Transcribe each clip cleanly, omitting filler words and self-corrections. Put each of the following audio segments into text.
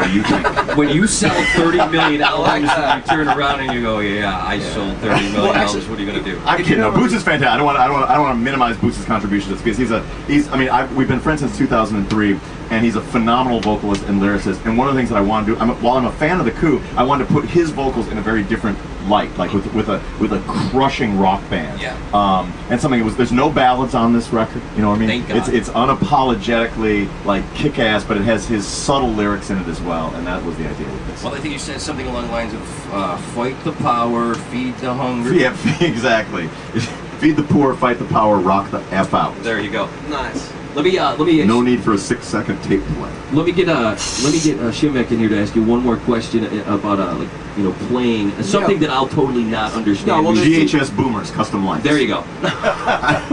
do you think? When you sell 30 million albums, and you turn around and you go, "Yeah, I sold 30 million albums." What are you gonna do? I'm kidding. No, Boots is fantastic. I don't want to minimize Boots' contribution to this because we've been friends since 2003. And he's a phenomenal vocalist and lyricist. And one of the things that I want to do, while I'm a fan of the Coup, I wanted to put his vocals in a very different light, like with a crushing rock band. Yeah. And something there's no ballads on this record. You know what I mean? Thank God. It's unapologetically like kick-ass, but it has his subtle lyrics in it as well. And that was the idea with this. Well, I think you said something along the lines of fight the power, feed the hunger. Yeah, exactly. Feed the poor, fight the power, rock the F out. There you go. Nice. Let me. No need for a 6-second tape delay. Let me get Shimek in here to ask you one more question about playing something that I'll totally not understand. No, well, GHS Boomers, custom lights. There you go.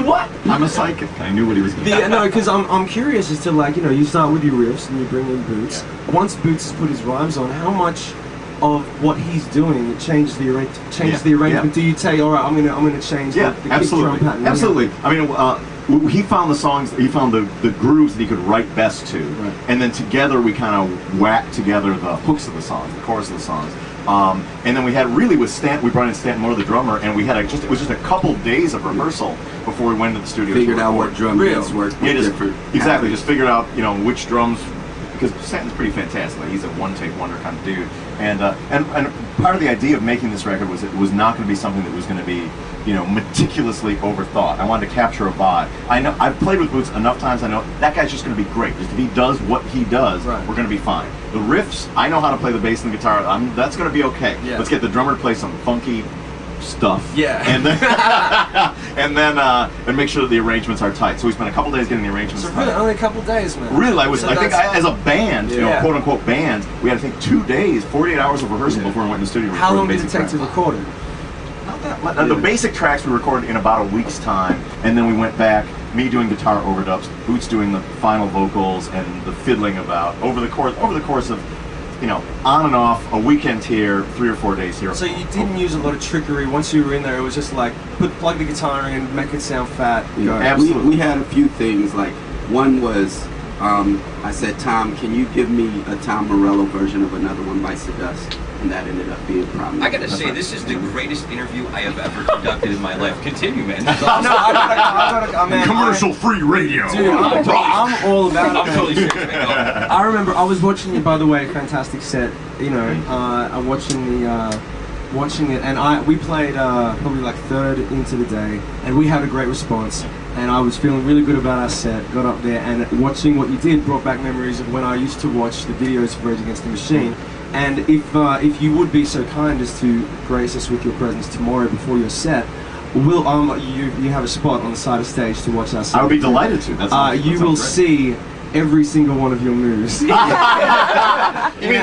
What? I'm a psychic. I knew what he was going to do. No, because I'm curious as to you start with your riffs and you bring in Boots. Yeah. Once Boots has put his rhymes on, how much of what he's doing changes the arrangement? Yeah. Do you say, all right, I'm gonna change the kick drum pattern? Absolutely. I mean, he found the songs, he found the grooves that he could write best to, right. And then together we kind of whacked together the hooks of the songs, the chorus of the songs. And then we had we brought in Stanton Moore, the drummer, and we had it was just a couple days of rehearsal before we went into the studio. Figured out what drum beats worked. Yeah, just figured out which drums, because Stanton's pretty fantastic. Like, he's a one-take wonder kind of dude. And part of the idea of making this record was it was not going to be something that was going to be meticulously overthought. I wanted to capture a vibe. I know I've played with Boots enough times. I know that guy's just going to be great. Just if he does what he does, right. We're going to be fine. The riffs, I know how to play the bass and the guitar. That's going to be okay. Yeah. Let's get the drummer to play some funky stuff. Yeah. And then and make sure that the arrangements are tight. So we spent a couple days getting the arrangements So tight. really, only a couple days, man. Really, I think as a band, quote unquote band, we had I think 2 days, 48 hours of rehearsal before we went in the studio. To How long did it basic take to record it? Not that much. The basic tracks we recorded in about a week's time, and then we went back. Me doing guitar overdubs, Boots doing the final vocals and the fiddling about over the course of, on and off, a weekend here, 3 or 4 days here. So you didn't use a lot of trickery. Once you were in there, it was just like plug the guitar in, make it sound fat. Yeah, absolutely. We had a few things. Like one was, I said, Tom, can you give me a Tom Morello version of Another One Bites the Dust? And that ended up being prominent. I gotta say, this is the greatest interview I have ever conducted in my life. Continue, man. Commercial-free radio. Dude, I'm all about it. I'm totally serious, man. I remember I was watching it, by the way, fantastic set. I'm watching it, and we played probably like third into the day, and we had a great response. And I was feeling really good about our set. Got up there, and watching what you did brought back memories of when I used to watch the videos of Rage Against the Machine. And if you would be so kind as to grace us with your presence tomorrow before your set, you have a spot on the side of stage to watch our set. I would be delighted to. You will see every single one of your moves. You mean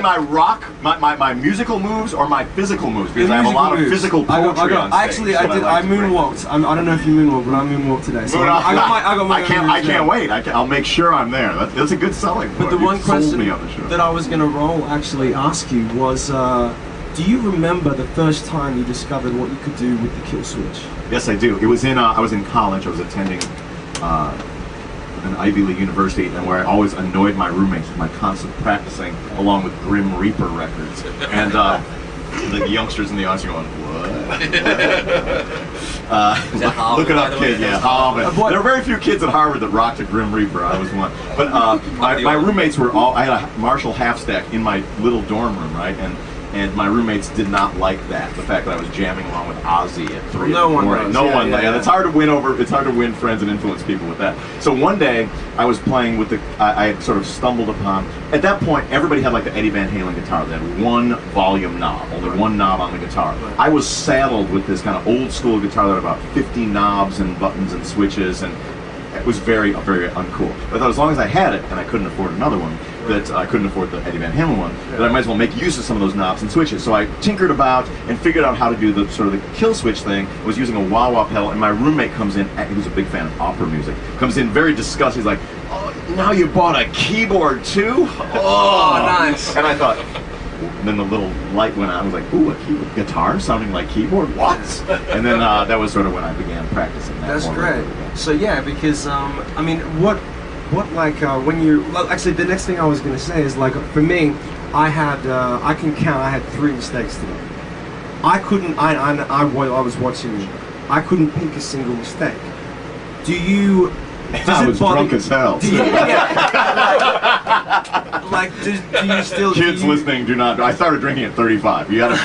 my rock, my musical moves, or my physical moves? Because I have a lot of physical poetry on stage. I moonwalked. I don't know if you moonwalked, but I moonwalked today. So I can't wait. I'll make sure I'm there. That's a good selling point. But the one question that I was going to actually ask you was, do you remember the first time you discovered what you could do with the kill switch? Yes, I do. It was I was in college. I was attending an Ivy League university, and where I always annoyed my roommates with my constant practicing along with Grim Reaper records. And the youngsters in the audience are going, what? Look it up, kid. Yeah, Harvard. There are very few kids at Harvard that rocked a Grim Reaper. I was one. But my roommates were all. I had a Marshall half stack in my little dorm room, right? And my roommates did not like that. The fact that I was jamming along with Ozzy at 3 in the morning. No one. It's hard to win over. It's hard to win friends and influence people with that. So one day I was playing with I had sort of stumbled upon. At that point, everybody had like the Eddie Van Halen guitar. They had one volume knob, only one knob on the guitar. I was saddled with this kind of old school guitar that had about 50 knobs and buttons and switches, and it was very, very uncool. But I thought as long as I had it, and I couldn't afford another one, that I couldn't afford the Eddie Van Halen one, that I might as well make use of some of those knobs and switches. So I tinkered about and figured out how to do the sort of the kill switch thing. I was using a wah-wah pedal, and my roommate comes in, who's a big fan of opera music, comes in very disgusted. He's like, "Oh, now you bought a keyboard too? Oh, nice." And I thought, and then the little light went on. I was like, "Ooh, a keyboard, guitar sounding like keyboard? What?" And then that was sort of when I began practicing that. That's great. So yeah, because I mean, What like when you? Well, actually, the next thing I was gonna say is like for me, I had I can count. I had 3 mistakes today. I couldn't. While I was watching you, I couldn't pick a single mistake. Do you? I was drunk as hell. Do you, like, do you still? Kids listening, do not. I started drinking at 35. You gotta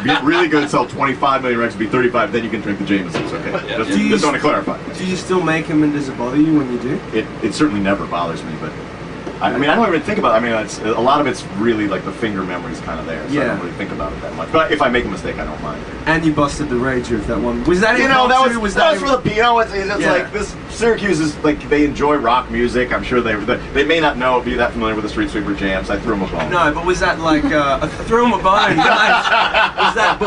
get really good, sell 25 million records, be 35, then you can drink the Jamesons. Okay, just want to clarify. Do you still make them, and does it bother you when you do? It certainly never bothers me, but I mean, I don't even think about it. I mean, a lot of it's really like the finger memory's kind of there, so I don't really think about it that much. But if I make a mistake, I don't mind. And you busted the rage with that one. Was that that was for the piano. It's like this. Syracuse is like they enjoy rock music. I'm sure they may not be that familiar with the Street Sweeper jams. I threw them a bone. No, but was that like threw them a bone?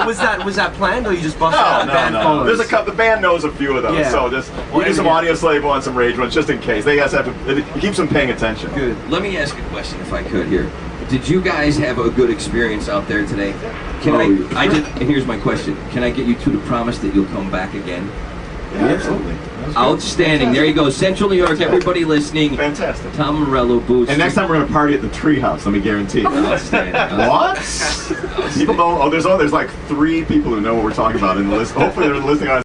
was that planned or you just busted out? No. There's the band knows a few of those, so just we do some Audio Slave on some Rage ones just in case. They guys have to. It keeps them paying attention. Good. Let me ask a question, if I could here. Did you guys have a good experience out there today? I did. And here's my question: can I get you two to promise that you'll come back again? Yeah, absolutely. Outstanding. There you go. Central New York. Everybody listening. Fantastic. Tom Morello Boots. And next time we're gonna party at the Treehouse. Let me guarantee it. Outstanding. What? People don't. There's like 3 people who know what we're talking about in the list. Hopefully they're listening on.